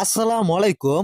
আসসালামু আলাইকুম।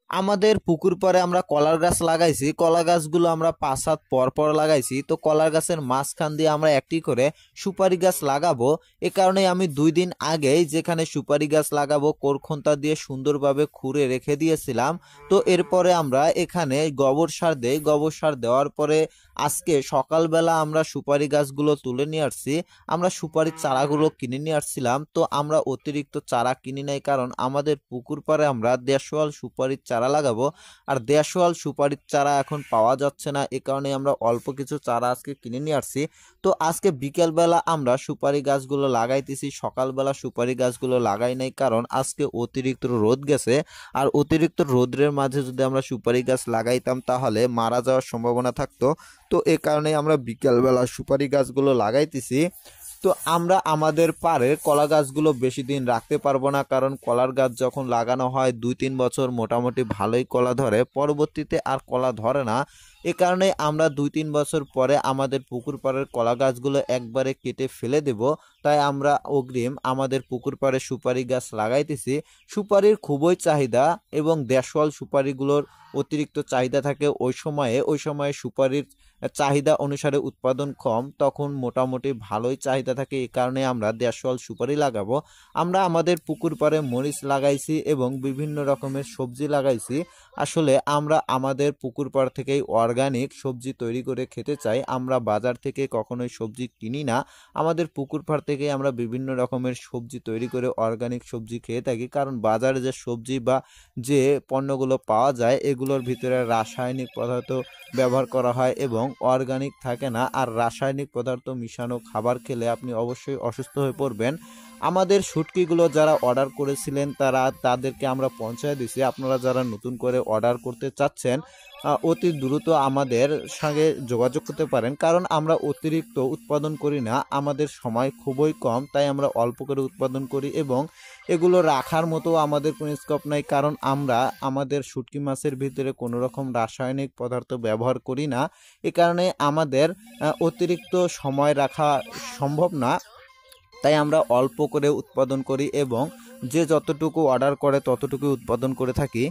আমাদের পুকুর পাড়ে আমরা কলার গাছ লাগাইছি। কলা গাছগুলো আমরা ৫ হাত পর পর লাগাইছি। তো কলার গাছের মাঝখান দিয়ে আমরা একটি করে সুপারি গাছ লাগাবো। এ কারণে আমি ২ দিন আগেই যেখানে সুপারি গাছ লাগাবো কোরখন্তা দিয়ে সুন্দরভাবে খুঁড়ে রেখে দিয়েছিলাম। তো এরপরে আমরা এখানে গোবর সার দেই। গোবর সার দেওয়ার পরে আজকে সকালবেলা আমরা সুপারি গাছগুলো তুলে নিয়ে আসছি। আমরা সুপারির চারাগুলো কিনে নিয়ে আসছিলাম। তো আমরা অতিরিক্ত চারা কিনি নাই, কারণ আমাদের পুকুর পাড়ে আমরা দেশওয়াল সুপারির চারা লাগাবো। আর দেশওয়াল সুপারির চারা এখন পাওয়া যাচ্ছে না, এ কারণে আমরা অল্প কিছু চারা আজকে কিনে নিয়ে আসছি। তো আজকে বিকেলবেলা আমরা সুপারি গাছগুলো লাগাইতেছি। সকালবেলা সুপারি গাছগুলো লাগাই নাই, কারণ আজকে অতিরিক্ত রোদ গেছে। আর অতিরিক্ত রোদের মাঝে যদি আমরা সুপারি গাছ লাগাইতাম তাহলে মারা যাওয়ার সম্ভাবনা থাকতো। তো এ কারণে আমরা বিকেলবেলা সুপারি গাছগুলো লাগাইতেছি। তো আমরা আমাদের পাড়ের কলা গাছগুলো বেশি দিন রাখতে পারবো না, কারণ কলার গাছ যখন লাগানো হয় ২-৩ বছর মোটামুটি ভালোই কলা ধরে, পরবর্তীতে আর কলা ধরে না। এ কারণে আমরা ২-৩ বছর পরে আমাদের পুকুর পাড়ের কলা গাছগুলো একবারে কেটে ফেলে দেব। তাই আমরা অগ্রিম আমাদের পুকুর পাড়ে সুপারি গাছ লাগাইতেছি। সুপারির খুবই চাহিদা এবং দেশওয়াল সুপারিগুলোর অতিরিক্ত চাহিদা থাকে। ওই সময়ে সুপারির চাহিদা অনুসারে উৎপাদন কম, তখন মোটামুটি ভালোই চাহিদা থাকে। এই কারণে আমরা দেশওয়াল সুপারি লাগাবো। আমরা আমাদের পুকুর পাড়ে মরিচ লাগাইছি এবং বিভিন্ন রকমের সবজি লাগাইছি। আসলে আমরা আমাদের পুকুর পাড় থেকেই অর্গানিক সবজি তৈরি করে খেতে চাই। আমরা বাজার থেকে কখনোই সবজি কিনি না। আমাদের পুকুর পাড় থেকে আমরা বিভিন্ন রকমের সবজি তৈরি করে অর্গানিক সবজি খেয়ে থাকি, কারণ বাজারে যে সবজি বা যে পণ্যগুলো পাওয়া যায় এগুলোর ভিতরে রাসায়নিক পদার্থ ব্যবহার করা হয় এবং অর্গানিক থাকে না। আর রাসায়নিক পদার্থ মিশানো খাবার খেলে আপনি অবশ্যই অসুস্থ হয়ে পড়বেন। আমাদের শুটকিগুলো যারা অর্ডার করেছিলেন তাদেরকে আমরা পৌঁছায় দিছি। আপনারা যারা নতুন করে অর্ডার করতে চাচ্ছেন অতি দ্রুত আমাদের সঙ্গে যোগাযোগ করতে পারেন, কারণ আমরা অতিরিক্ত উৎপাদন করি না। আমাদের সময় খুবই কম, তাই আমরা অল্প করে উৎপাদন করি এবং এগুলো রাখার মতো আমাদের কোনো স্কোপ নাই, কারণ আমরা আমাদের শুটকি মাছের ভিতরে কোনো রকম রাসায়নিক পদার্থ ব্যবহার করি না। এ কারণে আমাদের অতিরিক্ত সময় রাখা সম্ভব না। তাই আমরা অল্প করে উৎপাদন করি এবং যে যতটুকু অর্ডার করে ততটুকু উৎপাদন করে থাকি।